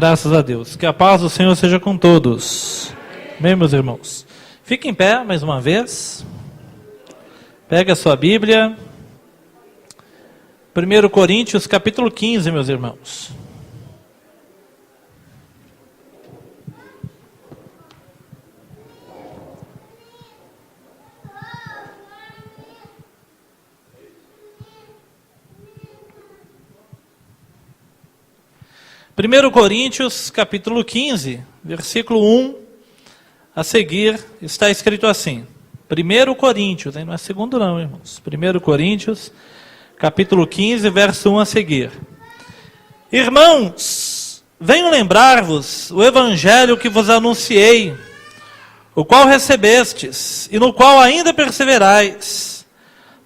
Graças a Deus. Que a paz do Senhor seja com todos. Amém, meus irmãos. Fique em pé mais uma vez. Pega a sua Bíblia. 1 Coríntios capítulo 15, meus irmãos. Primeiro Coríntios, capítulo 15, versículo 1, a seguir, está escrito assim. 1 Coríntios, não é segundo não, irmãos. 1 Coríntios, capítulo 15, verso 1 a seguir. Irmãos, venho lembrar-vos o evangelho que vos anunciei, o qual recebestes, e no qual ainda perseverais.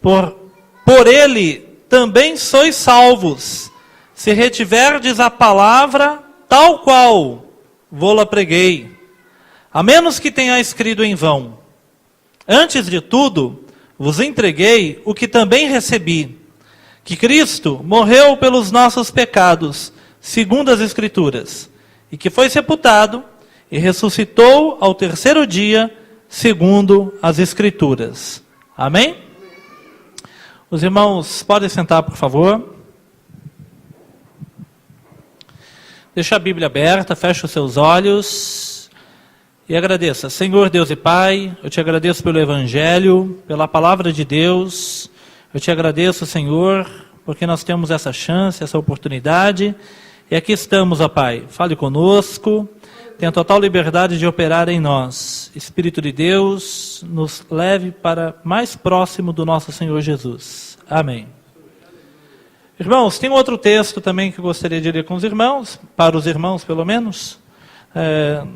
Por ele também sois salvos, se retiverdes a palavra tal qual vô-la preguei, a menos que tenhais crido em vão. Antes de tudo, vos entreguei o que também recebi, que Cristo morreu pelos nossos pecados, segundo as Escrituras, e que foi sepultado e ressuscitou ao terceiro dia, segundo as Escrituras. Amém? Os irmãos podem sentar, por favor. Deixa a Bíblia aberta, fecha os seus olhos e agradeça. Senhor Deus e Pai, eu te agradeço pelo Evangelho, pela Palavra de Deus. Eu te agradeço, Senhor, porque nós temos essa chance, essa oportunidade. E aqui estamos, ó Pai. Fale conosco, tenha total liberdade de operar em nós. Espírito de Deus, nos leve para mais próximo do nosso Senhor Jesus. Amém. Irmãos, tem outro texto também que eu gostaria de ler com os irmãos, para os irmãos pelo menos.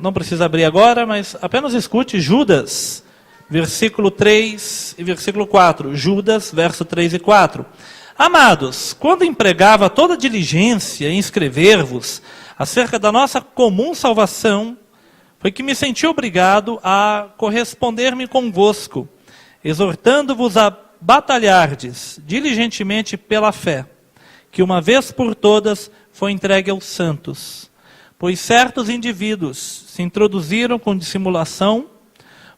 Não precisa abrir agora, mas apenas escute Judas, versículo 3 e versículo 4. Judas, verso 3 e 4. Amados, quando empregava toda diligência em escrever-vos acerca da nossa comum salvação, foi que me senti obrigado a corresponder-me convosco, exortando-vos a batalhardes diligentemente pela fé, que uma vez por todas foi entregue aos santos. Pois certos indivíduos se introduziram com dissimulação,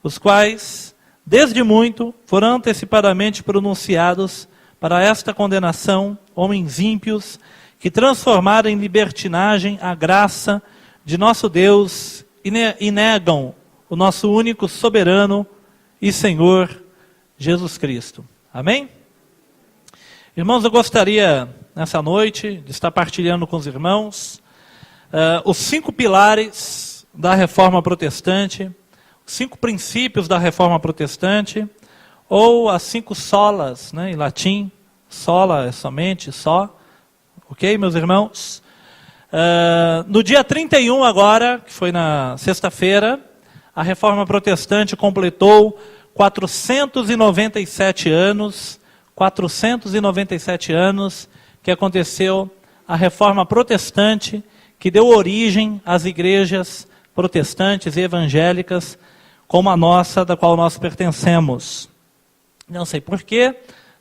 os quais, desde muito, foram antecipadamente pronunciados para esta condenação, homens ímpios, que transformaram em libertinagem a graça de nosso Deus e negam o nosso único soberano e Senhor, Jesus Cristo. Amém? Irmãos, eu gostaria, nessa noite, de estar partilhando com os irmãos os 5 pilares da Reforma Protestante, os 5 princípios da Reforma Protestante, ou as 5 solas, né, em latim. Sola é somente, só. Ok, meus irmãos? No dia 31 agora, que foi na sexta-feira, a Reforma Protestante completou 497 anos, 497 anos que aconteceu a Reforma Protestante, que deu origem às igrejas protestantes e evangélicas, como a nossa, da qual nós pertencemos. Não sei porquê,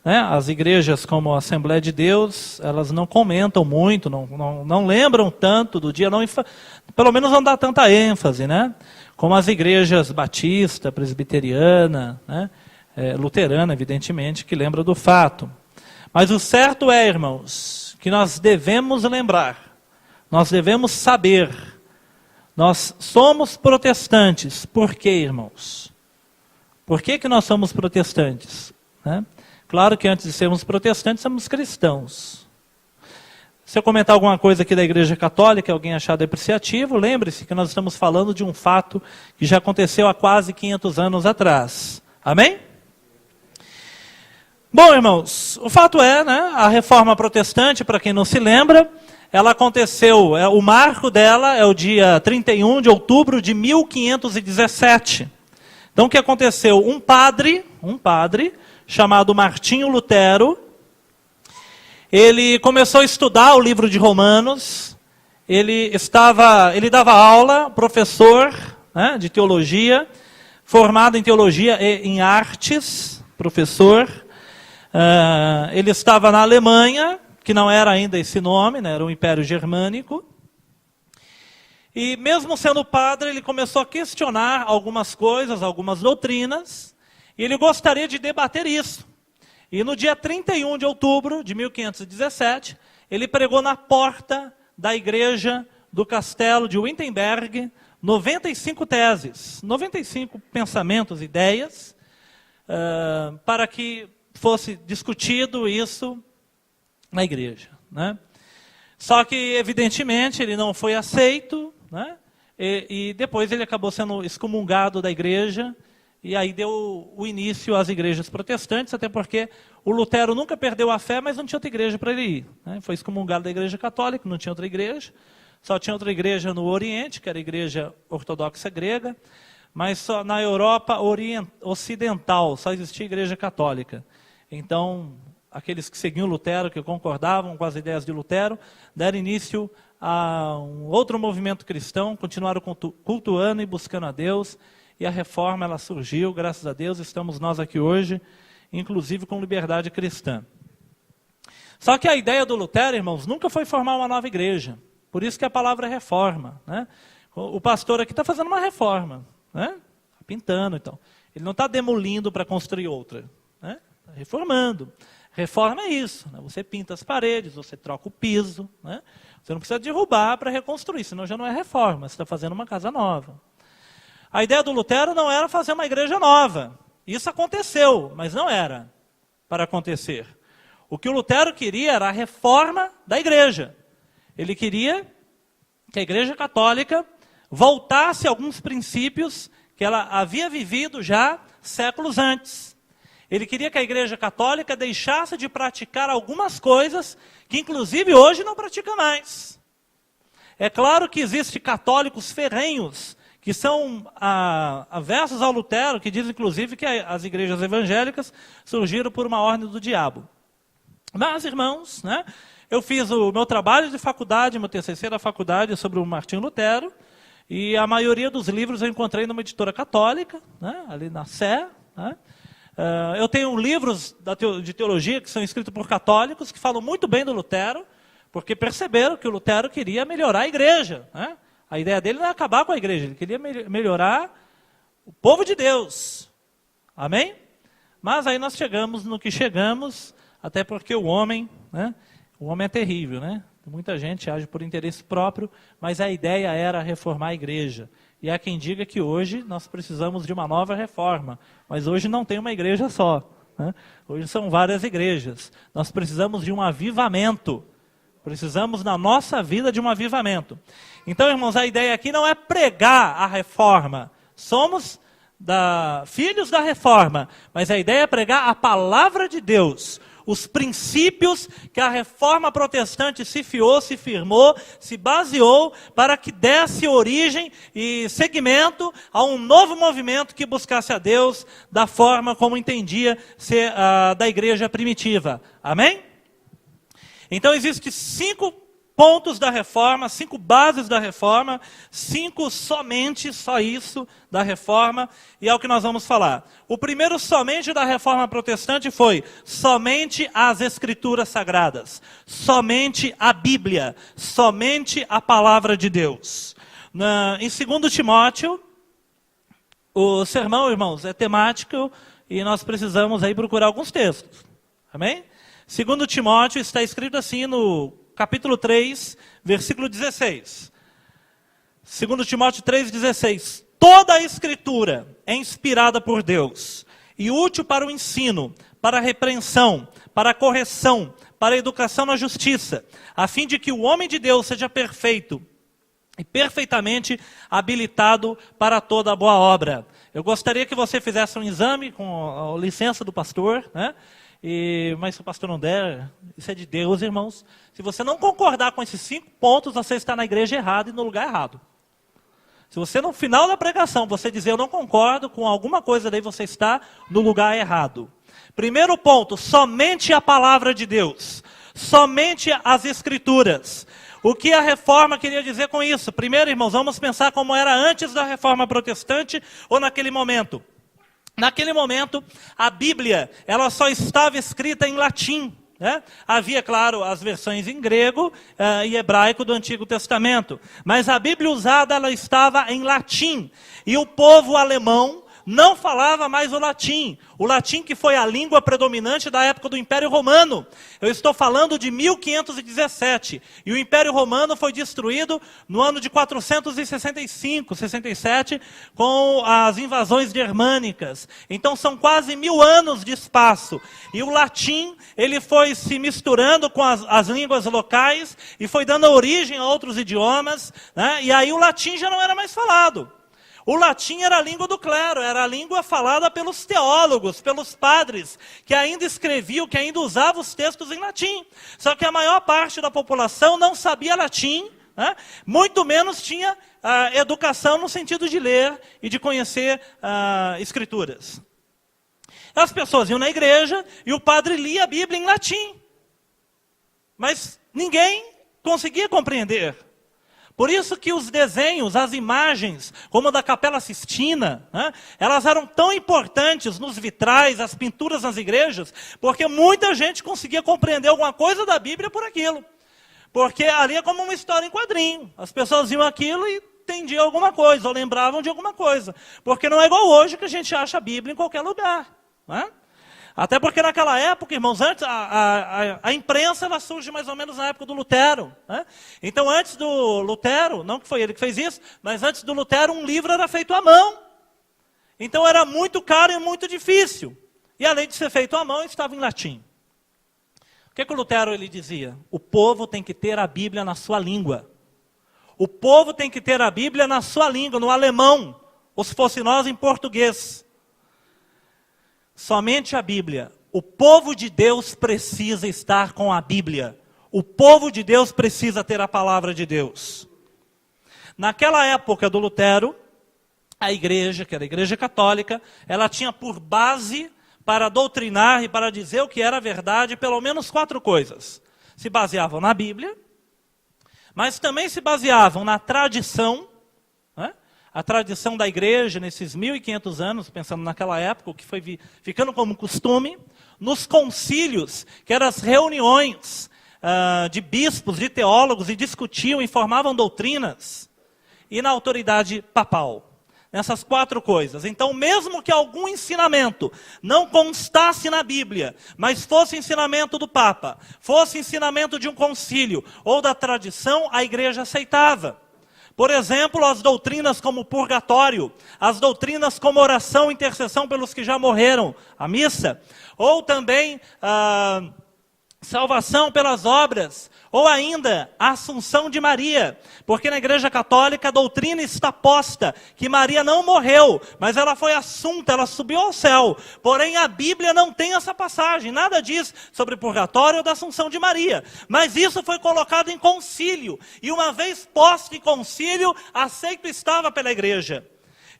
né? As igrejas como a Assembleia de Deus, elas não comentam muito, não lembram tanto do dia, pelo menos não dá tanta ênfase, né? Como as igrejas batista, presbiteriana, né? Luterana, evidentemente, que lembra do fato. Mas o certo é, irmãos, que nós devemos lembrar, nós devemos saber, nós somos protestantes. Por quê, irmãos? Por que nós somos protestantes? Né? Claro que antes de sermos protestantes, somos cristãos. Se eu comentar alguma coisa aqui da Igreja Católica, alguém achar depreciativo, lembre-se que nós estamos falando de um fato que já aconteceu há quase 500 anos atrás. Amém? Bom, irmãos, o fato é, né, a Reforma Protestante, para quem não se lembra, ela aconteceu, o marco dela é o dia 31 de outubro de 1517. Então o que aconteceu? Um padre chamado Martinho Lutero, ele começou a estudar o livro de Romanos, ele dava aula, professor, né, de teologia, formado em teologia e em artes, professor. Ele estava na Alemanha, que não era ainda esse nome, né, era o Império Germânico. E mesmo sendo padre, ele começou a questionar algumas coisas, algumas doutrinas, e ele gostaria de debater isso. E no dia 31 de outubro de 1517, ele pregou na porta da igreja do castelo de Wittenberg 95 teses, 95 pensamentos, ideias, para que fosse discutido isso na igreja, né? Só que, evidentemente, ele não foi aceito, né? E depois ele acabou sendo excomungado da igreja, e aí deu o início às igrejas protestantes, até porque o Lutero nunca perdeu a fé, mas não tinha outra igreja para ele ir, né? Foi excomungado da igreja católica, não tinha outra igreja, só tinha outra igreja no Oriente, que era a igreja ortodoxa grega, mas só na Europa ocidental só existia igreja católica. Então, aqueles que seguiam Lutero, que concordavam com as ideias de Lutero, deram início a um outro movimento cristão, continuaram cultuando e buscando a Deus, e a reforma ela surgiu, graças a Deus, estamos nós aqui hoje, inclusive com liberdade cristã. Só que a ideia do Lutero, irmãos, nunca foi formar uma nova igreja, por isso que a palavra é reforma, né? O pastor aqui está fazendo uma reforma, né? Tá pintando, então. Ele não está demolindo para construir outra, né? Está reformando. Reforma é isso, né? Você pinta as paredes, você troca o piso, né? Você não precisa derrubar para reconstruir, senão já não é reforma, você está fazendo uma casa nova. A ideia do Lutero não era fazer uma igreja nova. Isso aconteceu, mas não era para acontecer. O que o Lutero queria era a reforma da igreja. Ele queria que a igreja católica voltasse a alguns princípios que ela havia vivido já séculos antes. Ele queria que a igreja católica deixasse de praticar algumas coisas que inclusive hoje não pratica mais. É claro que existem católicos ferrenhos, que são aversos ao Lutero, que diz inclusive que as igrejas evangélicas surgiram por uma ordem do diabo. Mas, irmãos, né, eu fiz o meu trabalho de faculdade, meu TCC da faculdade sobre o Martinho Lutero, e a maioria dos livros eu encontrei numa editora católica, né, ali na Sé, né. Eu tenho livros de teologia que são escritos por católicos, que falam muito bem do Lutero, porque perceberam que o Lutero queria melhorar a igreja, né? A ideia dele não é acabar com a igreja, ele queria melhorar o povo de Deus. Amém? Mas aí nós chegamos no que chegamos, até porque o homem, né? O homem é terrível, né? Muita gente age por interesse próprio, mas a ideia era reformar a igreja. E há quem diga que hoje nós precisamos de uma nova reforma, mas hoje não tem uma igreja só, né? Hoje são várias igrejas. Nós precisamos de um avivamento. Precisamos na nossa vida de um avivamento. Então, irmãos, a ideia aqui não é pregar a reforma. Somos filhos da reforma, mas a ideia é pregar a palavra de Deus. Os princípios que a reforma protestante se fiou, se firmou, se baseou para que desse origem e segmento a um novo movimento que buscasse a Deus da forma como entendia ser da igreja primitiva. Amém? Então existem 5 pontos da reforma, 5 bases da reforma, 5 somente, só isso, da reforma, e é o que nós vamos falar. O primeiro somente da reforma protestante foi somente as escrituras sagradas, somente a Bíblia, somente a palavra de Deus. Em 2 Timóteo, o sermão, irmãos, é temático e nós precisamos aí procurar alguns textos. Amém? 2 Timóteo está escrito assim no capítulo 3, versículo 16. 2 Timóteo 3,16. Toda a escritura é inspirada por Deus e útil para o ensino, para a repreensão, para a correção, para a educação na justiça, a fim de que o homem de Deus seja perfeito e perfeitamente habilitado para toda boa obra. Eu gostaria que você fizesse um exame com a licença do pastor, né? Mas se o pastor não der, isso é de Deus, irmãos. Se você não concordar com esses 5 pontos, você está na igreja errada e no lugar errado. Se você no final da pregação, você dizer eu não concordo com alguma coisa, daí você está no lugar errado. Primeiro ponto, somente a palavra de Deus. Somente as escrituras. O que a reforma queria dizer com isso? Primeiro, irmãos, vamos pensar como era antes da reforma protestante ou naquele momento. Naquele momento, a Bíblia, ela só estava escrita em latim. né? Havia, claro, as versões em grego e hebraico do Antigo Testamento. Mas a Bíblia usada, ela estava em latim. E o povo alemão não falava mais o latim que foi a língua predominante da época do Império Romano. Eu estou falando de 1517, e o Império Romano foi destruído no ano de 465, 67, com as invasões germânicas. Então são quase 1000 anos de espaço, e o latim ele foi se misturando com as línguas locais, e foi dando origem a outros idiomas, né? E aí o latim já não era mais falado. O latim era a língua do clero, era a língua falada pelos teólogos, pelos padres, que ainda escreviam, que ainda usavam os textos em latim. Só que a maior parte da população não sabia latim, né? Muito menos tinha educação no sentido de ler e de conhecer escrituras. As pessoas iam na igreja e o padre lia a Bíblia em latim. Mas ninguém conseguia compreender. Por isso que os desenhos, as imagens, como a da Capela Sistina, né, elas eram tão importantes nos vitrais, as pinturas nas igrejas, porque muita gente conseguia compreender alguma coisa da Bíblia por aquilo. Porque ali é como uma história em quadrinho. As pessoas viam aquilo e entendiam alguma coisa, ou lembravam de alguma coisa. Porque não é igual hoje que a gente acha a Bíblia em qualquer lugar. Né? Até porque naquela época, irmãos, antes a imprensa ela surge mais ou menos na época do Lutero. Né? Então antes do Lutero, não que foi ele que fez isso, mas antes do Lutero um livro era feito à mão. Então era muito caro e muito difícil. E além de ser feito à mão, estava em latim. O que o Lutero ele dizia? O povo tem que ter a Bíblia na sua língua. O povo tem que ter a Bíblia na sua língua, no alemão, ou se fosse nós em português. Somente a Bíblia. O povo de Deus precisa estar com a Bíblia. O povo de Deus precisa ter a palavra de Deus. Naquela época do Lutero, a igreja, que era a igreja católica, ela tinha por base para doutrinar e para dizer o que era verdade, pelo menos 4 coisas. Se baseavam na Bíblia, mas também se baseavam na tradição, né? A tradição da igreja nesses 1500 anos, pensando naquela época, o que foi ficando como costume, nos concílios, que eram as reuniões de bispos, de teólogos, e discutiam e formavam doutrinas, e na autoridade papal. Nessas 4 coisas. Então, mesmo que algum ensinamento não constasse na Bíblia, mas fosse ensinamento do Papa, fosse ensinamento de um concílio ou da tradição, a igreja aceitava. Por exemplo, as doutrinas como purgatório, as doutrinas como oração e intercessão pelos que já morreram, a missa, ou também salvação pelas obras, ou ainda a Assunção de Maria, porque na Igreja Católica a doutrina está posta que Maria não morreu, mas ela foi assunta, ela subiu ao céu. Porém a Bíblia não tem essa passagem, nada diz sobre purgatório ou da Assunção de Maria. Mas isso foi colocado em concílio, e uma vez posto em concílio, aceito estava pela Igreja.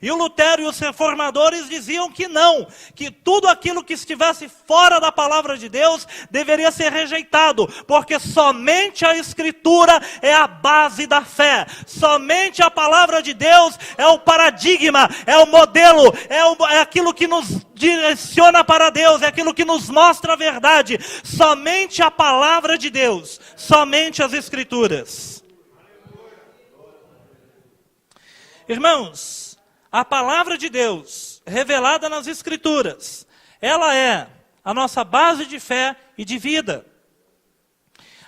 E o Lutero e os reformadores diziam que não, que tudo aquilo que estivesse fora da palavra de Deus deveria ser rejeitado, porque somente a Escritura é a base da fé, somente a palavra de Deus é o paradigma, é o modelo, é aquilo que nos direciona para Deus, é aquilo que nos mostra a verdade, somente a palavra de Deus, somente as Escrituras. Irmãos, a palavra de Deus, revelada nas Escrituras, ela é a nossa base de fé e de vida.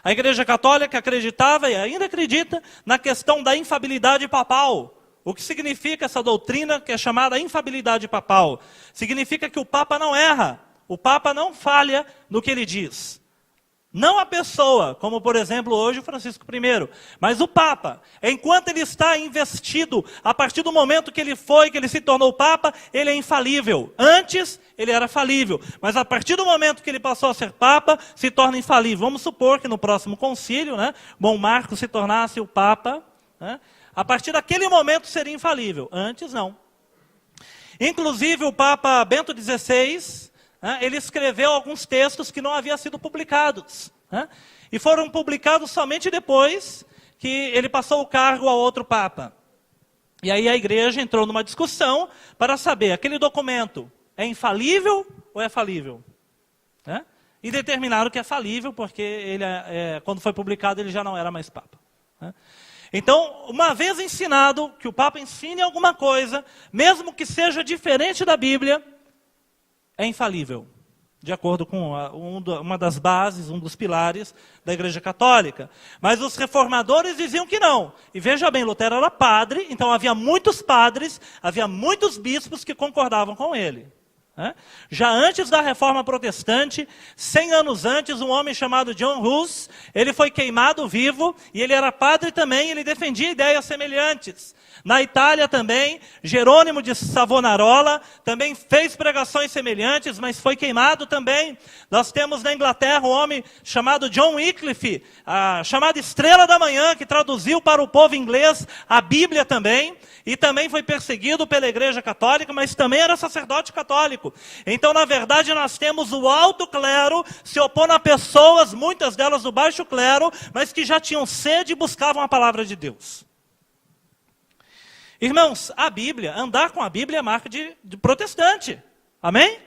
A Igreja Católica acreditava e ainda acredita na questão da infabilidade papal. O que significa essa doutrina que é chamada infabilidade papal? Significa que o Papa não erra, o Papa não falha no que ele diz. Não a pessoa, como por exemplo hoje o Francisco I, mas o Papa. Enquanto ele está investido, a partir do momento que ele se tornou Papa, ele é infalível. Antes ele era falível, mas a partir do momento que ele passou a ser Papa, se torna infalível. Vamos supor que no próximo concílio, né, Dom Marcos se tornasse o Papa, né, a partir daquele momento seria infalível. Antes não. Inclusive o Papa Bento XVI, ele escreveu alguns textos que não haviam sido publicados. E foram publicados somente depois que ele passou o cargo a outro Papa. E aí a igreja entrou numa discussão para saber, aquele documento é infalível ou é falível? e determinaram que é falível, porque ele quando foi publicado ele já não era mais Papa. Né? Então, uma vez ensinado que o Papa ensine alguma coisa, mesmo que seja diferente da Bíblia, é infalível, de acordo com uma das bases, um dos pilares da Igreja Católica. Mas os reformadores diziam que não. E veja bem, Lutero era padre, então havia muitos padres, havia muitos bispos que concordavam com ele. Já antes da Reforma Protestante, 100 anos antes, um homem chamado John Hus, ele foi queimado vivo, e ele era padre também, ele defendia ideias semelhantes. Na Itália também, Jerônimo de Savonarola também fez pregações semelhantes, mas foi queimado também. Nós temos na Inglaterra um homem chamado John Wycliffe, a chamada Estrela da Manhã, que traduziu para o povo inglês a Bíblia também, e também foi perseguido pela Igreja Católica, mas também era sacerdote católico. Então, na verdade, nós temos o alto clero se opondo a pessoas, muitas delas do baixo clero, mas que já tinham sede e buscavam a palavra de Deus. Irmãos, a Bíblia, andar com a Bíblia é marca de protestante. Amém?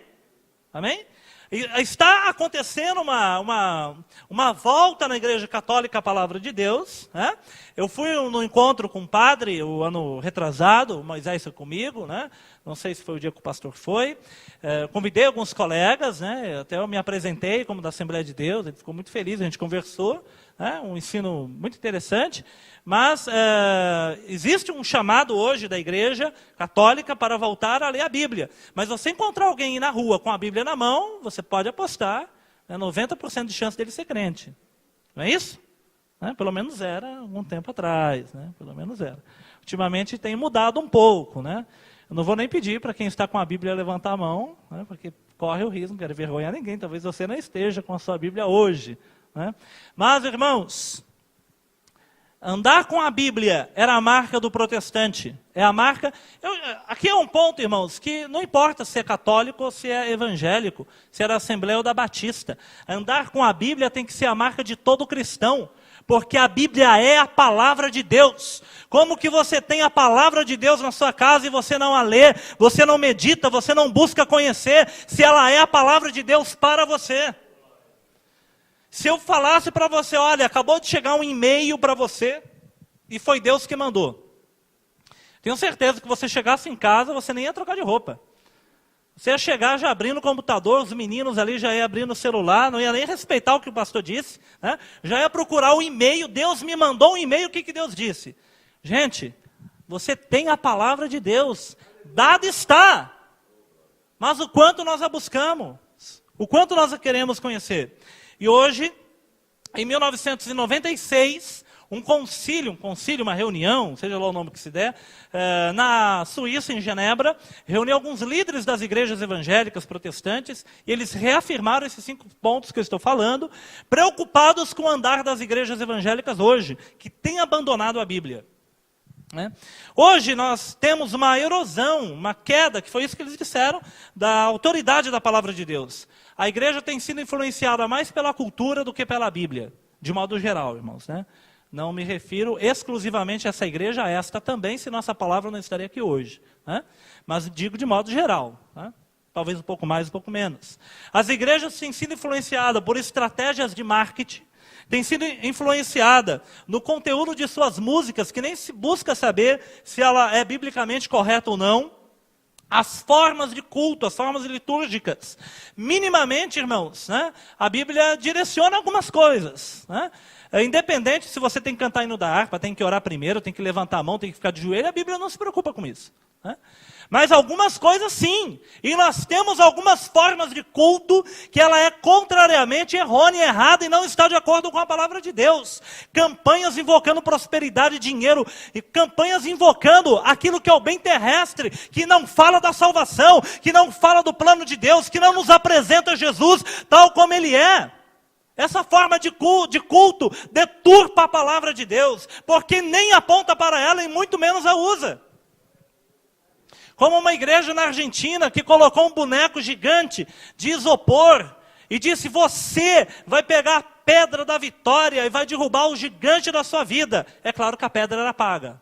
Amém? E está acontecendo uma volta na Igreja Católica à palavra de Deus. Né? Eu fui no encontro com um padre, o ano retrasado, o Moisés foi comigo, né? Não sei se foi o dia que o pastor foi. Convidei alguns colegas, né? Até eu me apresentei como da Assembleia de Deus, ele ficou muito feliz, a gente conversou. Um ensino muito interessante, mas existe um chamado hoje da Igreja Católica para voltar a ler a Bíblia. Mas você encontrar alguém aí na rua com a Bíblia na mão, você pode apostar 90% de chance dele ser crente. Não é isso? Pelo menos era algum tempo atrás. Né? Pelo menos era. Ultimamente tem mudado um pouco. Né? Eu não vou nem pedir para quem está com a Bíblia levantar a mão, né? Porque corre o risco, não quero envergonhar ninguém. Talvez você não esteja com a sua Bíblia hoje. Né? Mas, irmãos, andar com a Bíblia era a marca do protestante. É a marca. Aqui é um ponto, irmãos, que não importa se é católico ou se é evangélico, se é da Assembleia ou da Batista. Andar com a Bíblia tem que ser a marca de todo cristão, porque a Bíblia é a palavra de Deus. Como que você tem a palavra de Deus na sua casa e você não a lê, você não medita, você não busca conhecer, se ela é a palavra de Deus para você? Se eu falasse para você, olha, acabou de chegar um e-mail para você, e foi Deus que mandou. Tenho certeza que você chegasse em casa, você nem ia trocar de roupa. Você ia chegar já abrindo o computador, os meninos ali já iam abrindo o celular, não ia nem respeitar o que o pastor disse, né? Já ia procurar o e-mail, Deus me mandou um e-mail, o que Deus disse? Gente, você tem a palavra de Deus, dada está. Mas o quanto nós a buscamos, o quanto nós a queremos conhecer. E hoje, em 1996, um concílio, uma reunião, seja lá o nome que se der, na Suíça, em Genebra, reuniu alguns líderes das igrejas evangélicas protestantes, e eles reafirmaram esses 5 pontos que eu estou falando, preocupados com o andar das igrejas evangélicas hoje, que têm abandonado a Bíblia. Né? Hoje nós temos uma erosão, uma queda, que foi isso que eles disseram, da autoridade da palavra de Deus. A igreja tem sido influenciada mais pela cultura do que pela Bíblia, de modo geral, irmãos. Né? Não me refiro exclusivamente a essa igreja, a esta também, se nossa palavra não estaria aqui hoje. Né? Mas digo de modo geral, né? Talvez um pouco mais, um pouco menos. As igrejas têm sido influenciadas por estratégias de marketing, tem sido influenciada no conteúdo de suas músicas, que nem se busca saber se ela é biblicamente correta ou não. As formas de culto, as formas litúrgicas. Minimamente, irmãos, né, a Bíblia direciona algumas coisas. Né? Independente se você tem que cantar hino da harpa, tem que orar primeiro, tem que levantar a mão, tem que ficar de joelho, a Bíblia não se preocupa com isso. Né? Mas algumas coisas sim. E nós temos algumas formas de culto que ela é contrariamente errônea, errada e não está de acordo com a palavra de Deus. Campanhas invocando prosperidade e dinheiro. E campanhas invocando aquilo que é o bem terrestre, que não fala da salvação, que não fala do plano de Deus, que não nos apresenta Jesus tal como Ele é. Essa forma de culto deturpa a palavra de Deus, porque nem aponta para ela e muito menos a usa. Como uma igreja na Argentina que colocou um boneco gigante de isopor e disse, você vai pegar a pedra da vitória e vai derrubar o gigante da sua vida. É claro que a pedra era paga.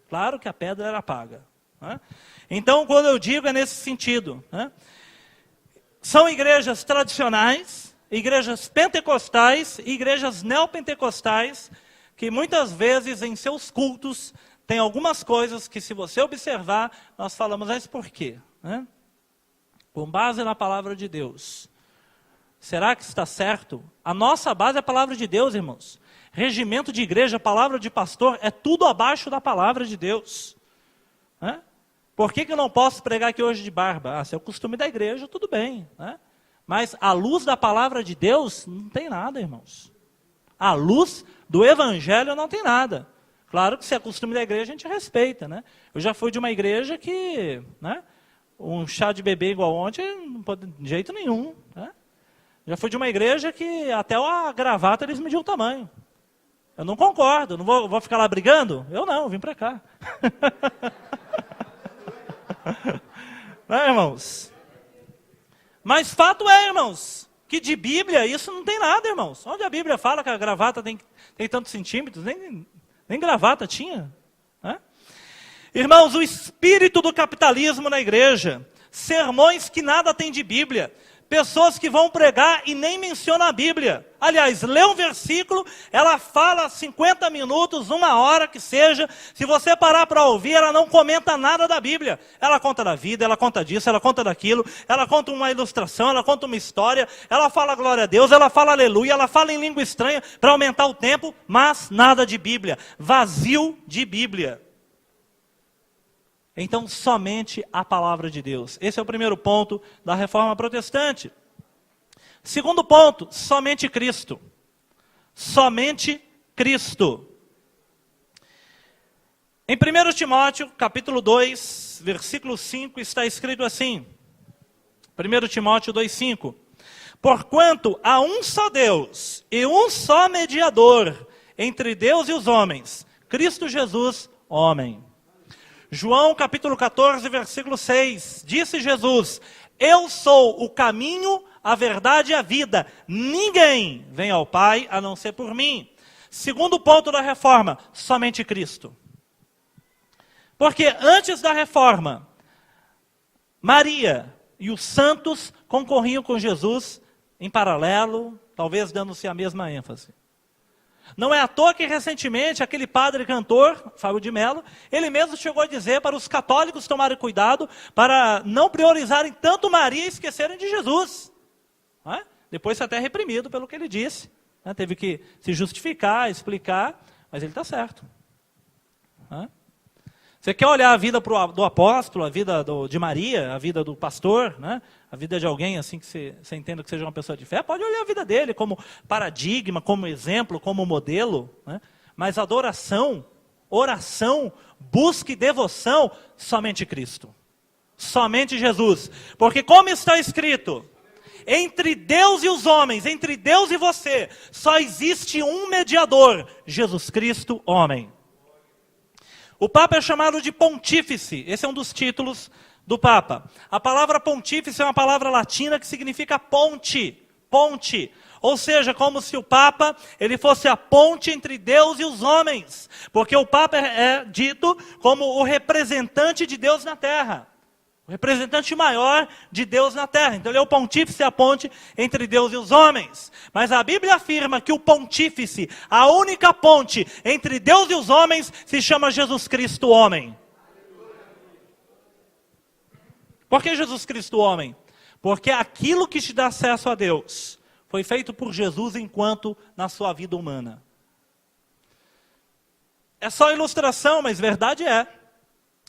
Claro que a pedra era paga. Né? Então, quando eu digo, é nesse sentido. Né? São igrejas tradicionais, igrejas pentecostais e igrejas neopentecostais, que muitas vezes em seus cultos tem algumas coisas que, se você observar, nós falamos, mas por quê? Né? Com base na palavra de Deus. Será que está certo? A nossa base é a palavra de Deus, irmãos. Regimento de igreja, palavra de pastor, é tudo abaixo da palavra de Deus. Né? Por que eu não posso pregar aqui hoje de barba? Se é o costume da igreja, tudo bem. Né? Mas à luz da palavra de Deus, não tem nada, irmãos. À luz do evangelho não tem nada. Claro que se é costume da igreja, a gente respeita. Né? Eu já fui de uma igreja que, né, um chá de bebê igual ontem, não pode de jeito nenhum. Né? Já fui de uma igreja que até a gravata eles mediam o tamanho. Eu não concordo, não vou ficar lá brigando? Eu não, vim para cá. Não é, irmãos? Mas fato é, irmãos, que de Bíblia isso não tem nada, irmãos. Onde a Bíblia fala que a gravata tem tantos centímetros, nem gravata tinha. Né? Irmãos, o espírito do capitalismo na igreja, sermões que nada tem de Bíblia, pessoas que vão pregar e nem mencionam a Bíblia. Aliás, lê um versículo, ela fala 50 minutos, 1 hora que seja. Se você parar para ouvir, ela não comenta nada da Bíblia. Ela conta da vida, ela conta disso, ela conta daquilo. Ela conta uma ilustração, ela conta uma história. Ela fala glória a Deus, ela fala aleluia, ela fala em língua estranha para aumentar o tempo. Mas nada de Bíblia. Vazio de Bíblia. Então, somente a palavra de Deus. Esse é o primeiro ponto da reforma protestante. Segundo ponto, somente Cristo. Somente Cristo. Em 1 Timóteo, capítulo 2, versículo 5, está escrito assim. 1 Timóteo 2,5. Porquanto há um só Deus e um só mediador entre Deus e os homens, Cristo Jesus, homem. João capítulo 14, versículo 6, disse Jesus, eu sou o caminho, a verdade e a vida, ninguém vem ao Pai a não ser por mim. Segundo ponto da reforma, somente Cristo. Porque antes da reforma, Maria e os santos concorriam com Jesus em paralelo, talvez dando-se a mesma ênfase. Não é à toa que recentemente aquele padre cantor, Fábio de Mello, ele mesmo chegou a dizer para os católicos tomarem cuidado para não priorizarem tanto Maria e esquecerem de Jesus. Né? Depois foi até reprimido pelo que ele disse. Né? Teve que se justificar, explicar, mas ele está certo. Né? Você quer olhar a vida do apóstolo, a vida de Maria, a vida do pastor, né? A vida de alguém assim que você entenda que seja uma pessoa de fé, pode olhar a vida dele como paradigma, como exemplo, como modelo. Né? Mas adoração, oração, busca e devoção, somente Cristo. Somente Jesus. Porque como está escrito, entre Deus e os homens, entre Deus e você, só existe um mediador, Jesus Cristo, homem. O Papa é chamado de pontífice, esse é um dos títulos do Papa. A palavra pontífice é uma palavra latina que significa ponte, ponte. Ou seja, como se o Papa ele fosse a ponte entre Deus e os homens. Porque o Papa é dito como o representante de Deus na terra. O representante maior de Deus na terra. Então ele é o pontífice, a ponte entre Deus e os homens. Mas a Bíblia afirma que o pontífice, a única ponte entre Deus e os homens, se chama Jesus Cristo, homem. Por que Jesus Cristo, homem? Porque aquilo que te dá acesso a Deus foi feito por Jesus enquanto na sua vida humana. É só ilustração, mas verdade é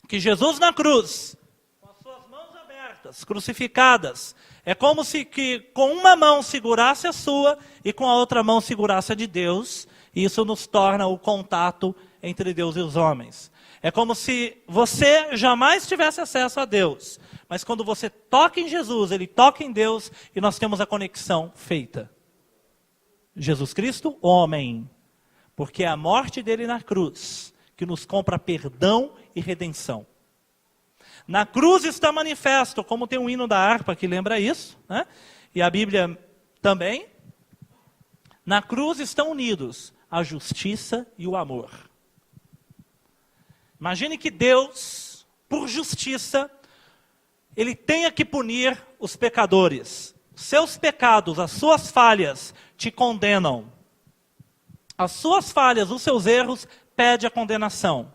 que Jesus na cruz, crucificadas, é como se que com uma mão segurasse a sua e com a outra mão segurasse a de Deus, e isso nos torna o contato entre Deus e os homens. É como se você jamais tivesse acesso a Deus, mas quando você toca em Jesus, ele toca em Deus e nós temos a conexão feita. Jesus Cristo, homem, porque é a morte dele na cruz que nos compra perdão e redenção. Na cruz está manifesto, como tem um hino da harpa que lembra isso, né? E a Bíblia também. Na cruz estão unidos a justiça e o amor. Imagine que Deus, por justiça, ele tenha que punir os pecadores. seus pecados, as suas falhas te condenam. As suas falhas, os seus erros, pedem a condenação.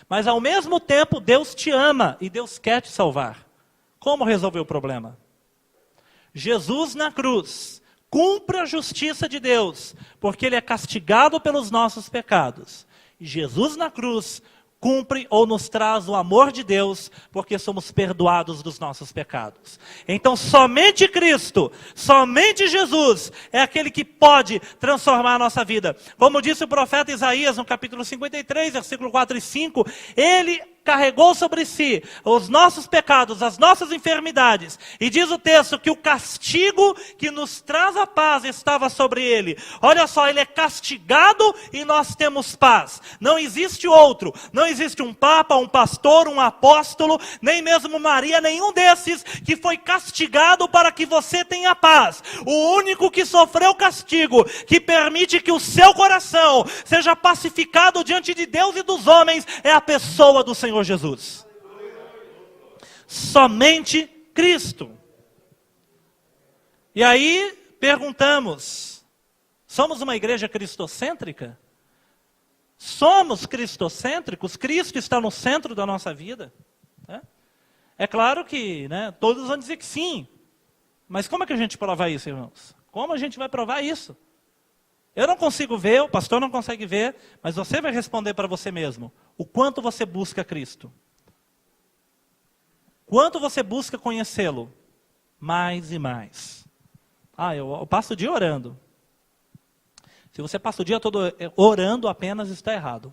Mas ao mesmo tempo, Deus te ama e Deus quer te salvar. Como resolver o problema? Jesus na cruz cumpre a justiça de Deus, porque Ele é castigado pelos nossos pecados. E Jesus na cruz cumpre ou nos traz o amor de Deus, porque somos perdoados dos nossos pecados. Então somente Cristo, somente Jesus é aquele que pode transformar a nossa vida. Como disse o profeta Isaías no capítulo 53, versículo 4 e 5, Ele carregou sobre si os nossos pecados, as nossas enfermidades. E diz o texto que o castigo que nos traz a paz estava sobre Ele. Olha só, Ele é castigado e nós temos paz. Não existe outro. Não existe um papa, um pastor, um apóstolo, nem mesmo Maria, nenhum desses que foi castigado para que você tenha paz. O único que sofreu castigo, que permite que o seu coração seja pacificado diante de Deus e dos homens, é a pessoa do Senhor Jesus. Somente Cristo. E aí perguntamos, somos uma igreja cristocêntrica? Somos cristocêntricos? Cristo está no centro da nossa vida? É claro que todos vão dizer que sim. Mas como é que a gente prova isso, irmãos? Como a gente vai provar isso? Eu não consigo ver, o pastor não consegue ver, mas você vai responder para você mesmo. O quanto você busca Cristo? Quanto você busca conhecê-lo? Mais e mais. Eu passo o dia orando. Se você passa o dia todo orando apenas, está errado.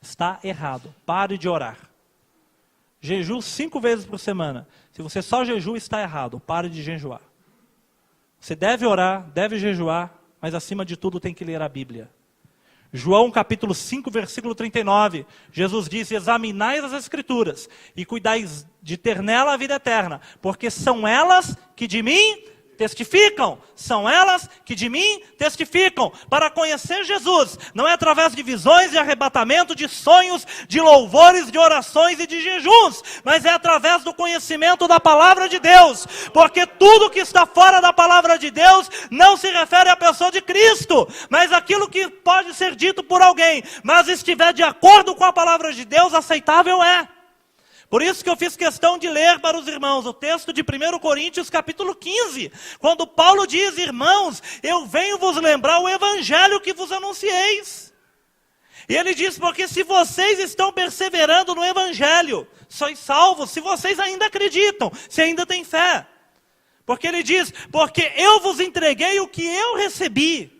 Está errado. Pare de orar. Jejum 5 vezes por semana. Se você só jejua, está errado. Pare de jejuar. Você deve orar, deve jejuar, mas acima de tudo tem que ler a Bíblia. João capítulo 5, versículo 39, Jesus disse: examinai as Escrituras e cuidais de ter nela a vida eterna, porque são elas que de mim testificam. São elas que de mim testificam. Para conhecer Jesus, não é através de visões e arrebatamento, de sonhos, de louvores, de orações e de jejuns, mas é através do conhecimento da palavra de Deus. Porque tudo que está fora da palavra de Deus não se refere à pessoa de Cristo, mas aquilo que pode ser dito por alguém, mas estiver de acordo com a palavra de Deus, aceitável é. Por isso que eu fiz questão de ler para os irmãos o texto de 1 Coríntios capítulo 15, quando Paulo diz: irmãos, eu venho vos lembrar o evangelho que vos anuncieis. E ele diz: porque se vocês estão perseverando no evangelho, sois salvos, se vocês ainda acreditam, se ainda têm fé. Porque ele diz: porque eu vos entreguei o que eu recebi.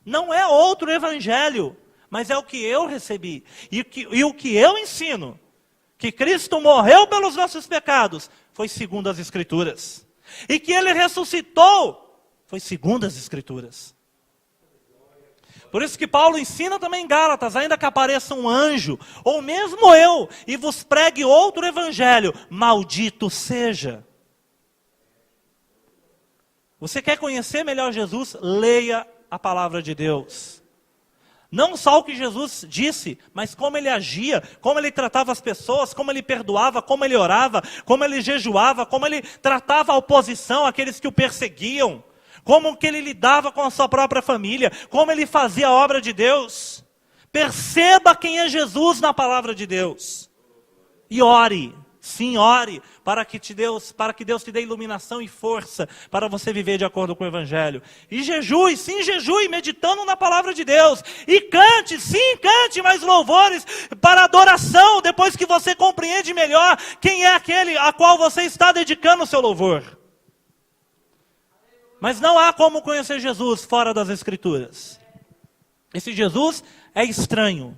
Não é outro evangelho, mas é o que eu recebi. E o que eu ensino, que Cristo morreu pelos nossos pecados, foi segundo as Escrituras. E que Ele ressuscitou, foi segundo as Escrituras. Por isso que Paulo ensina também em Gálatas: ainda que apareça um anjo, ou mesmo eu, e vos pregue outro evangelho, maldito seja. Você quer conhecer melhor Jesus? Leia a palavra de Deus. Não só o que Jesus disse, mas como Ele agia, como Ele tratava as pessoas, como Ele perdoava, como Ele orava, como Ele jejuava, como Ele tratava a oposição, aqueles que o perseguiam, como que Ele lidava com a sua própria família, como Ele fazia a obra de Deus. Perceba quem é Jesus na palavra de Deus. E ore, sim, ore, para que Deus te dê iluminação e força para você viver de acordo com o Evangelho. E jejue, sim, jejue, meditando na palavra de Deus. E cante, sim, cante mais louvores para adoração, depois que você compreende melhor quem é aquele a qual você está dedicando o seu louvor. Mas não há como conhecer Jesus fora das Escrituras. Esse Jesus é estranho.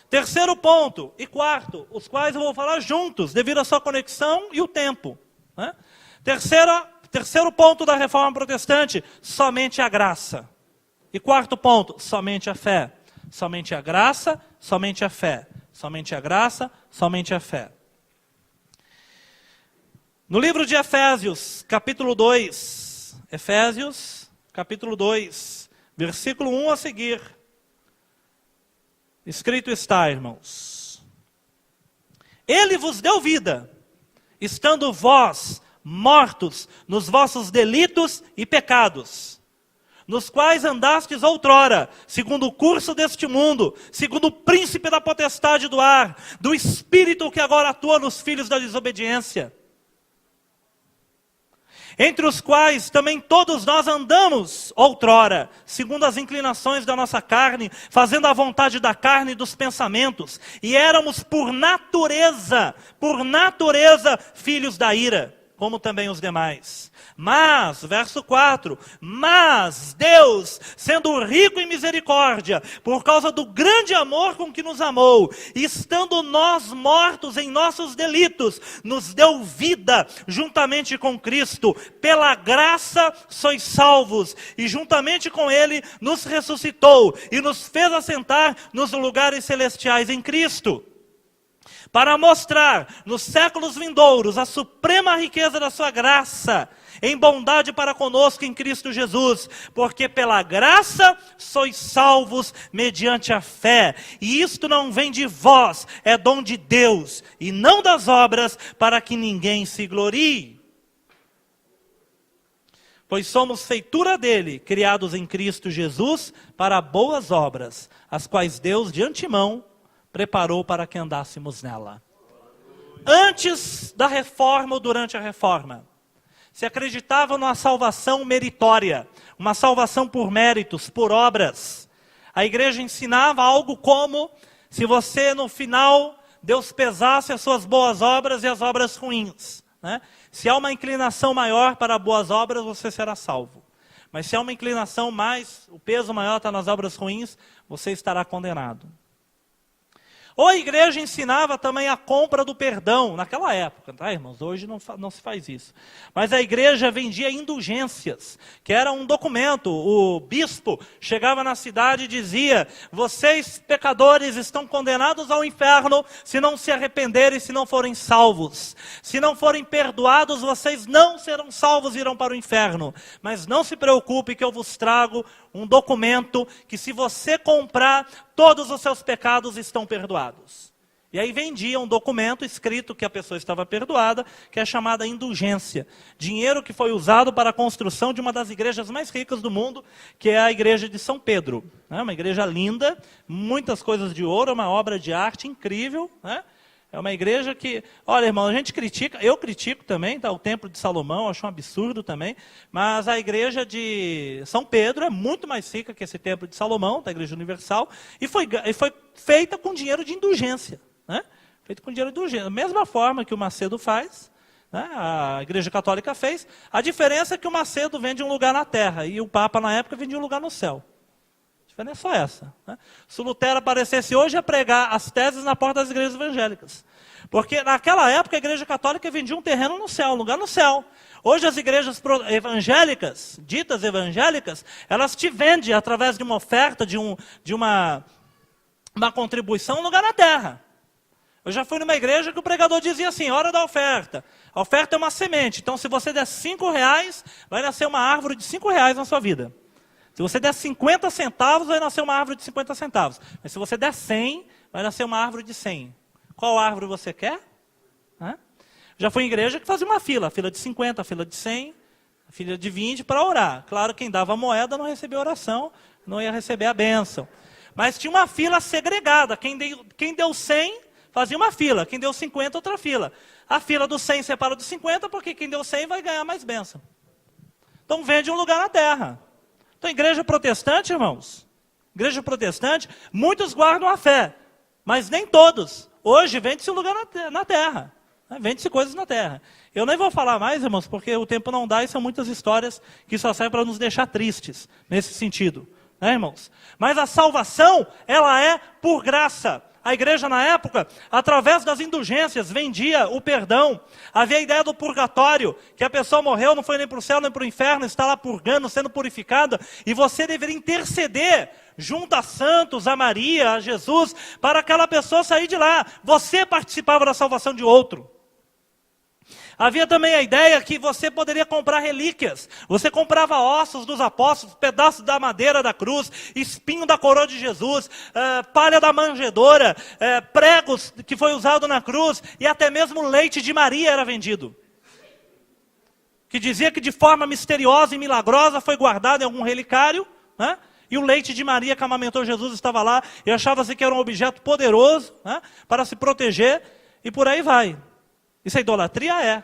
Terceiro ponto e quarto, os quais eu vou falar juntos, devido à sua conexão e o tempo. Terceiro ponto da reforma protestante: somente a graça. E quarto ponto: somente a fé. Somente a graça, somente a fé. Somente a graça, somente a fé. No livro de Efésios, capítulo 2, Efésios, capítulo 2, versículo 1 a seguir. Escrito está, irmãos: Ele vos deu vida, estando vós mortos nos vossos delitos e pecados, nos quais andastes outrora, segundo o curso deste mundo, segundo o príncipe da potestade do ar, do espírito que agora atua nos filhos da desobediência, entre os quais também todos nós andamos outrora, segundo as inclinações da nossa carne, fazendo a vontade da carne e dos pensamentos, e éramos por natureza, filhos da ira, como também os demais. Mas, verso 4, mas Deus, sendo rico em misericórdia, por causa do grande amor com que nos amou, estando nós mortos em nossos delitos, nos deu vida juntamente com Cristo. Pela graça sois salvos, e juntamente com Ele nos ressuscitou, e nos fez assentar nos lugares celestiais em Cristo, para mostrar nos séculos vindouros a suprema riqueza da sua graça, em bondade para conosco em Cristo Jesus, porque pela graça sois salvos mediante a fé, e isto não vem de vós, é dom de Deus, e não das obras, para que ninguém se glorie. Pois somos feitura dele, criados em Cristo Jesus, para boas obras, as quais Deus de antemão preparou para que andássemos nela. Antes da reforma ou durante a reforma, se acreditava numa salvação meritória, uma salvação por méritos, por obras. A igreja ensinava algo como, se você no final, Deus pesasse as suas boas obras e as obras ruins, né? Se há uma inclinação maior para boas obras, você será salvo. Mas se há uma inclinação mais, o peso maior está nas obras ruins, você estará condenado. Ou a igreja ensinava também a compra do perdão, naquela época, tá, irmãos? Hoje não se faz isso. Mas a igreja vendia indulgências, que era um documento. O bispo chegava na cidade e dizia: vocês pecadores estão condenados ao inferno se não se arrependerem, se não forem salvos. Se não forem perdoados, vocês não serão salvos e irão para o inferno. Mas não se preocupe que eu vos trago um documento que, se você comprar, todos os seus pecados estão perdoados. E aí vendia um documento escrito que a pessoa estava perdoada, que é chamada indulgência. Dinheiro que foi usado para a construção de uma das igrejas mais ricas do mundo, que é a igreja de São Pedro. É uma igreja linda, muitas coisas de ouro, uma obra de arte incrível, né? É uma igreja que, olha, irmão, a gente critica, eu critico também, tá? O Templo de Salomão, acho um absurdo também, mas a igreja de São Pedro é muito mais rica que esse Templo de Salomão, da Igreja Universal, e foi feita com dinheiro de indulgência, né? Feita com dinheiro de indulgência, da mesma forma que o Macedo faz, né? A Igreja Católica fez. A diferença é que o Macedo vende um lugar na terra, e o Papa, na época, vendia um lugar no céu. A diferença é só essa, né? Se o Lutero aparecesse hoje, ia pregar as teses na porta das igrejas evangélicas. Porque naquela época a igreja católica vendia um terreno no céu, um lugar no céu. Hoje as igrejas evangélicas, ditas evangélicas, elas te vendem através de uma oferta, de uma contribuição, um lugar na terra. Eu já fui numa igreja que o pregador dizia assim: hora da oferta. A oferta é uma semente, então se você der R$5, vai nascer uma árvore de R$5 na sua vida. Se você der 50 centavos, vai nascer uma árvore de 50 centavos. Mas se você der 100, vai nascer uma árvore de 100. Qual árvore você quer? Já fui em igreja que fazia uma fila de 50, fila de 100, fila de 20 para orar. Claro, quem dava moeda não recebia oração, não ia receber a bênção. Mas tinha uma fila segregada. Quem deu 100, fazia uma fila. Quem deu 50, outra fila. A fila do 100 separa do 50, porque quem deu 100 vai ganhar mais bênção. Então vende um lugar na terra. Então, igreja protestante, irmãos, igreja protestante, muitos guardam a fé, mas nem todos. Hoje vende-se um lugar na terra, né? Vende-se coisas na terra. Eu nem vou falar mais, irmãos, porque o tempo não dá e são muitas histórias que só servem para nos deixar tristes, nesse sentido, né, irmãos? Mas a salvação, ela é por graça. A igreja na época, através das indulgências, vendia o perdão. Havia a ideia do purgatório, que a pessoa morreu, não foi nem para o céu nem para o inferno, está lá purgando, sendo purificada, e você deveria interceder junto a santos, a Maria, a Jesus, para aquela pessoa sair de lá. Você participava da salvação de outro. Havia também a ideia que você poderia comprar relíquias. Você comprava ossos dos apóstolos, pedaços da madeira da cruz, espinho da coroa de Jesus, palha da manjedoura, pregos que foi usado na cruz, e até mesmo leite de Maria era vendido. Que dizia que de forma misteriosa e milagrosa foi guardado em algum relicário, né? E o leite de Maria que amamentou Jesus estava lá, e achava-se que era um objeto poderoso, né? Para se proteger, e por aí vai. Isso é idolatria? É.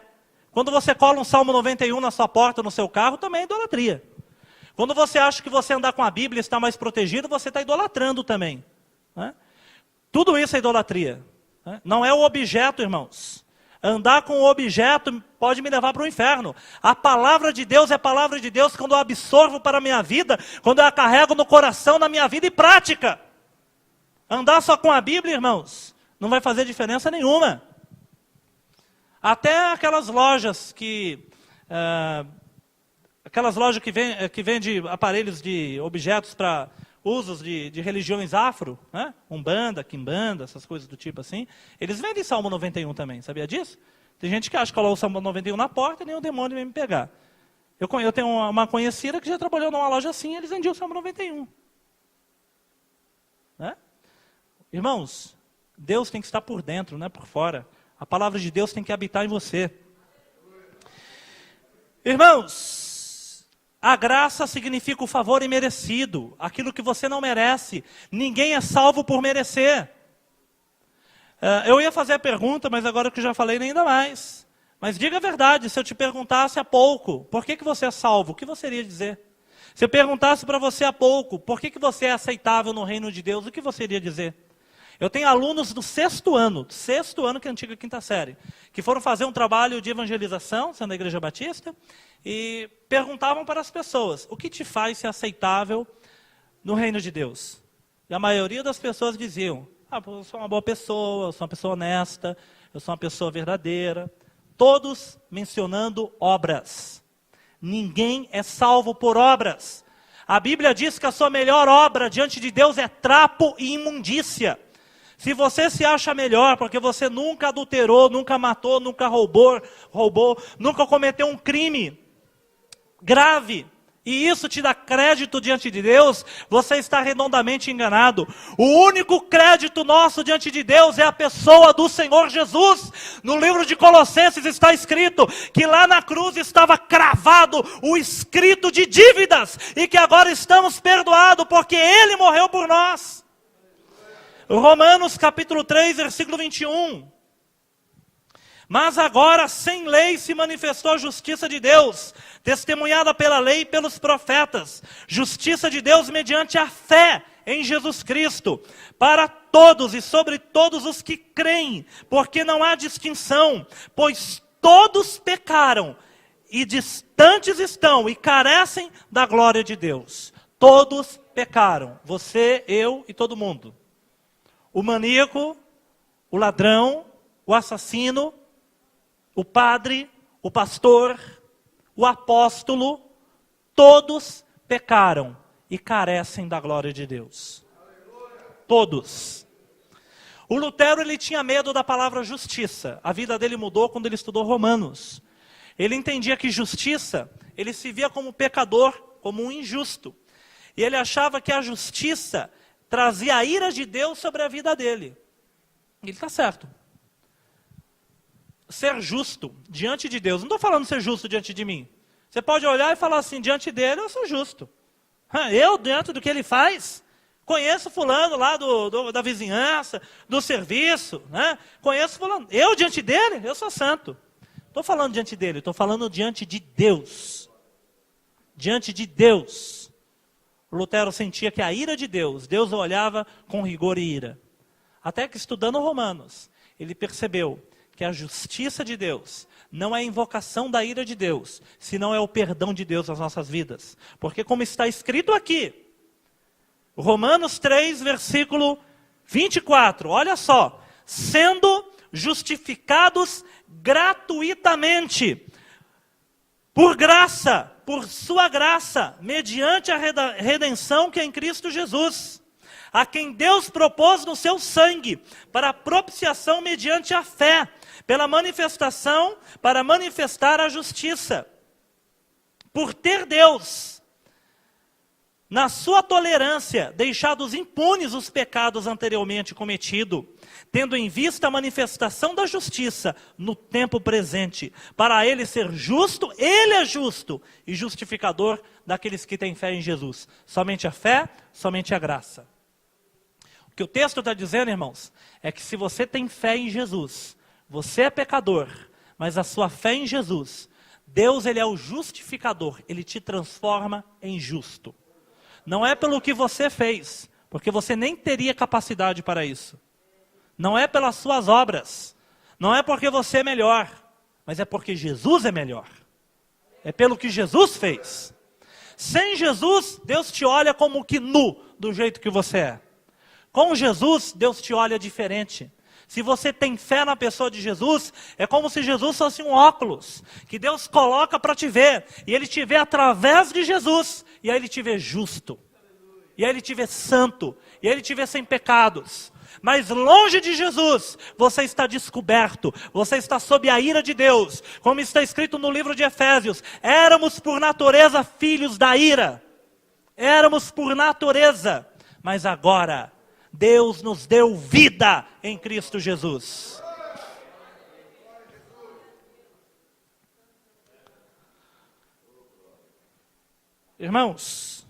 Quando você cola um Salmo 91 na sua porta, no seu carro, também é idolatria. Quando você acha que você andar com a Bíblia está mais protegido, você está idolatrando também, né? Tudo isso é idolatria, né? Não é o objeto, irmãos. Andar com o objeto pode me levar para o inferno. A palavra de Deus é a palavra de Deus quando eu absorvo para a minha vida, quando eu a carrego no coração, na minha vida e prática. Andar só com a Bíblia, irmãos, não vai fazer diferença nenhuma. Até aquelas lojas que vendem aparelhos de objetos para usos de religiões afro, né? Umbanda, quimbanda, essas coisas do tipo assim, eles vendem Salmo 91 também, sabia disso? Tem gente que acha que coloca o Salmo 91 na porta e nem o demônio vem me pegar. Eu tenho uma conhecida que já trabalhou numa loja assim, e eles vendiam o Salmo 91. Né? Irmãos, Deus tem que estar por dentro, não é por fora. A palavra de Deus tem que habitar em você. Irmãos, a graça significa o favor imerecido, aquilo que você não merece. Ninguém é salvo por merecer. Eu ia fazer a pergunta, mas agora que eu já falei, nem ainda mais. Mas diga a verdade, se eu te perguntasse há pouco, por que você é salvo? O que você iria dizer? Se eu perguntasse para você há pouco, por que você é aceitável no reino de Deus, o que você iria dizer? Eu tenho alunos do sexto ano, que é a antiga quinta série, que foram fazer um trabalho de evangelização, sendo a Igreja Batista, e perguntavam para as pessoas, o que te faz ser aceitável no reino de Deus? E a maioria das pessoas diziam, eu sou uma boa pessoa, eu sou uma pessoa honesta, eu sou uma pessoa verdadeira. Todos mencionando obras. Ninguém é salvo por obras. A Bíblia diz que a sua melhor obra diante de Deus é trapo e imundícia. Se você se acha melhor porque você nunca adulterou, nunca matou, nunca roubou, nunca cometeu um crime grave, e isso te dá crédito diante de Deus, você está redondamente enganado. O único crédito nosso diante de Deus é a pessoa do Senhor Jesus. No livro de Colossenses está escrito que lá na cruz estava cravado o escrito de dívidas, e que agora estamos perdoados porque Ele morreu por nós. Romanos capítulo 3, versículo 21. Mas agora, sem lei, se manifestou a justiça de Deus, testemunhada pela lei e pelos profetas. Justiça de Deus mediante a fé em Jesus Cristo, para todos e sobre todos os que creem, porque não há distinção, pois todos pecaram e distantes estão e carecem da glória de Deus. Todos pecaram, você, eu e todo mundo. O maníaco, o ladrão, o assassino, o padre, o pastor, o apóstolo, todos pecaram e carecem da glória de Deus. Todos. O Lutero, ele tinha medo da palavra justiça. A vida dele mudou quando ele estudou Romanos. Ele entendia que justiça, ele se via como pecador, como um injusto. E ele achava que a justiça trazia a ira de Deus sobre a vida dele. Ele está certo. Ser justo diante de Deus, não estou falando ser justo diante de mim. Você pode olhar e falar assim, diante dele eu sou justo. Eu, dentro do que ele faz, conheço fulano lá da vizinhança, do serviço, né? Conheço fulano. Eu, diante dele, eu sou santo. Estou falando diante dele, estou falando diante de Deus. Diante de Deus. Lutero sentia que a ira de Deus o olhava com rigor e ira. Até que estudando Romanos, ele percebeu que a justiça de Deus não é a invocação da ira de Deus, senão é o perdão de Deus nas nossas vidas. Porque como está escrito aqui, Romanos 3, versículo 24, olha só, sendo justificados gratuitamente, por graça, por sua graça, mediante a redenção que é em Cristo Jesus, a quem Deus propôs no seu sangue, para a propiciação mediante a fé, pela manifestação, para manifestar a justiça. Por ter Deus, na sua tolerância, deixados impunes os pecados anteriormente cometidos, tendo em vista a manifestação da justiça no tempo presente, para ele ser justo, ele é justo e justificador daqueles que têm fé em Jesus. Somente a fé, somente a graça. O que o texto está dizendo, irmãos, é que se você tem fé em Jesus, você é pecador, mas a sua fé em Jesus, Deus, ele é o justificador, ele te transforma em justo. Não é pelo que você fez, porque você nem teria capacidade para isso. Não é pelas suas obras, não é porque você é melhor, mas é porque Jesus é melhor. É pelo que Jesus fez. Sem Jesus, Deus te olha como que nu, do jeito que você é. Com Jesus, Deus te olha diferente. Se você tem fé na pessoa de Jesus, é como se Jesus fosse um óculos, que Deus coloca para te ver, e Ele te vê através de Jesus, e aí Ele te vê justo, e aí Ele te vê santo, e aí Ele te vê sem pecados. Mas longe de Jesus, você está descoberto, você está sob a ira de Deus, como está escrito no livro de Efésios, éramos por natureza filhos da ira, éramos por natureza, mas agora Deus nos deu vida em Cristo Jesus. Irmãos,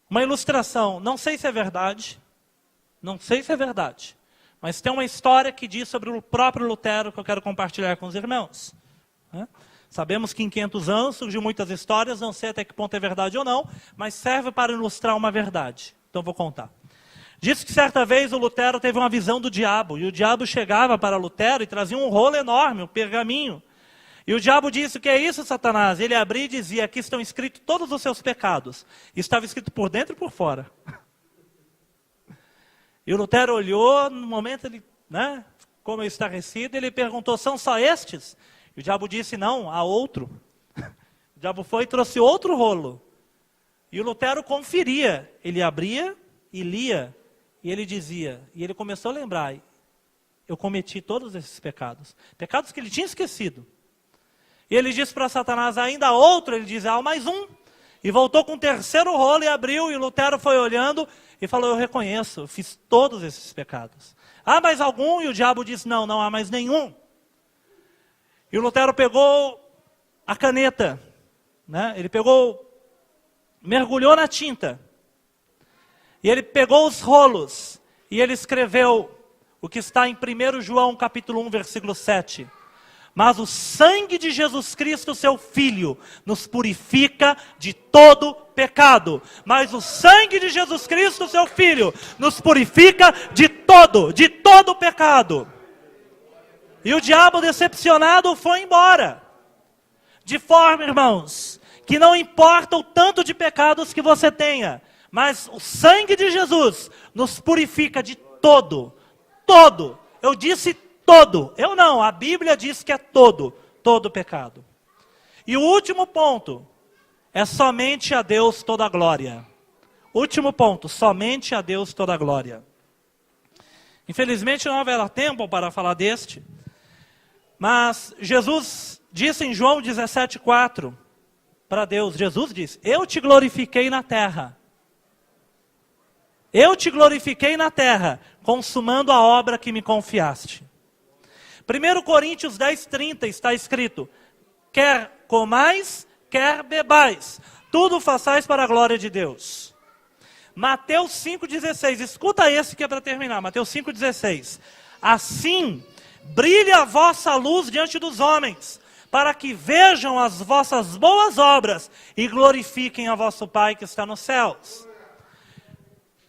uma ilustração, não sei se é verdade, mas tem uma história que diz sobre o próprio Lutero que eu quero compartilhar com os irmãos. Sabemos que em 500 anos surgiu muitas histórias, não sei até que ponto é verdade ou não, mas serve para ilustrar uma verdade. Então vou contar. Diz que certa vez o Lutero teve uma visão do diabo, e o diabo chegava para Lutero e trazia um rolo enorme, um pergaminho. E o diabo disse: "O que é isso, Satanás?" Ele abria e dizia: "Aqui estão escritos todos os seus pecados." E estava escrito por dentro e por fora. E o Lutero olhou, no momento ele, como estarrecido, ele perguntou: "São só estes?" E o diabo disse: "Não, há outro." O diabo foi e trouxe outro rolo. E o Lutero conferia, ele abria e lia. E ele dizia, e ele começou a lembrar: eu cometi todos esses pecados. Pecados que ele tinha esquecido. E ele disse para Satanás: ainda há outro? Ele diz: há mais um. E voltou com o terceiro rolo e abriu, e Lutero foi olhando e falou: eu reconheço, eu fiz todos esses pecados. Há mais algum? E o diabo disse: não, não há mais nenhum. E o Lutero pegou a caneta, ele mergulhou na tinta. E ele pegou os rolos e ele escreveu o que está em 1 João capítulo 1, versículo 7. Mas o sangue de Jesus Cristo, seu Filho, nos purifica de todo pecado. Mas o sangue de Jesus Cristo, seu Filho, nos purifica de todo pecado. E o diabo decepcionado foi embora. De forma, irmãos, que não importa o tanto de pecados que você tenha, mas o sangue de Jesus nos purifica de todo. Eu disse todo. Eu não, a Bíblia diz que é todo pecado. E o último ponto é somente a Deus toda a glória. Último ponto, somente a Deus toda a glória. Infelizmente não haverá tempo para falar deste, mas Jesus disse em João 17,4 para Deus, Jesus disse: eu te glorifiquei na terra. Eu te glorifiquei na terra, consumando a obra que me confiaste. 1 Coríntios 10,30 está escrito: quer comais, quer bebais, tudo façais para a glória de Deus. Mateus 5,16, escuta esse que é para terminar, Mateus 5,16. Assim, brilhe a vossa luz diante dos homens, para que vejam as vossas boas obras e glorifiquem a vosso Pai que está nos céus.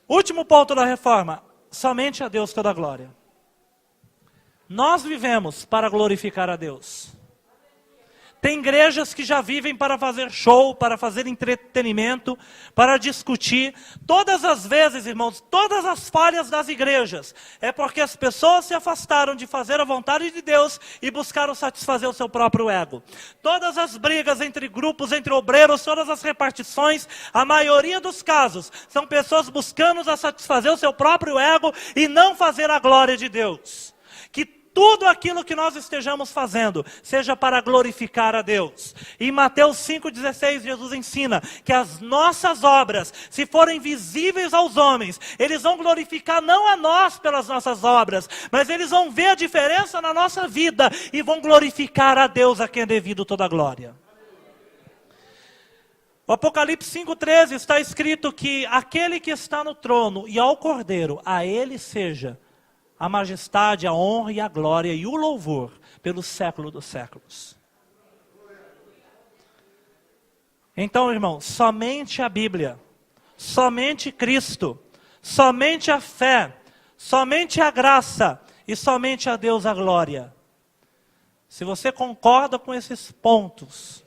Último ponto da reforma, somente a Deus toda a glória. Nós vivemos para glorificar a Deus. Tem igrejas que já vivem para fazer show, para fazer entretenimento, para discutir. Todas as vezes, irmãos, todas as falhas das igrejas é porque as pessoas se afastaram de fazer a vontade de Deus e buscaram satisfazer o seu próprio ego. Todas as brigas entre grupos, entre obreiros, todas as repartições, a maioria dos casos são pessoas buscando satisfazer o seu próprio ego e não fazer a glória de Deus. Que tudo aquilo que nós estejamos fazendo seja para glorificar a Deus. Em Mateus 5,16, Jesus ensina que as nossas obras, se forem visíveis aos homens, eles vão glorificar não a nós pelas nossas obras, mas eles vão ver a diferença na nossa vida e vão glorificar a Deus, a quem é devido toda a glória. O Apocalipse 5,13 está escrito que aquele que está no trono e ao Cordeiro, a ele seja a majestade, a honra e a glória e o louvor pelo século dos séculos. Então, irmão, somente a Bíblia, somente Cristo, somente a fé, somente a graça e somente a Deus a glória. Se você concorda com esses pontos,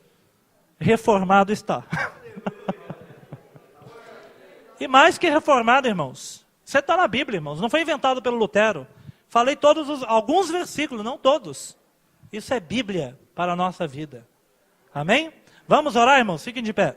reformado está. E mais que reformado, irmãos, você está na Bíblia, irmãos. Não foi inventado pelo Lutero. Falei alguns versículos, não todos. Isso é Bíblia para a nossa vida. Amém? Vamos orar, irmãos? Fiquem de pé.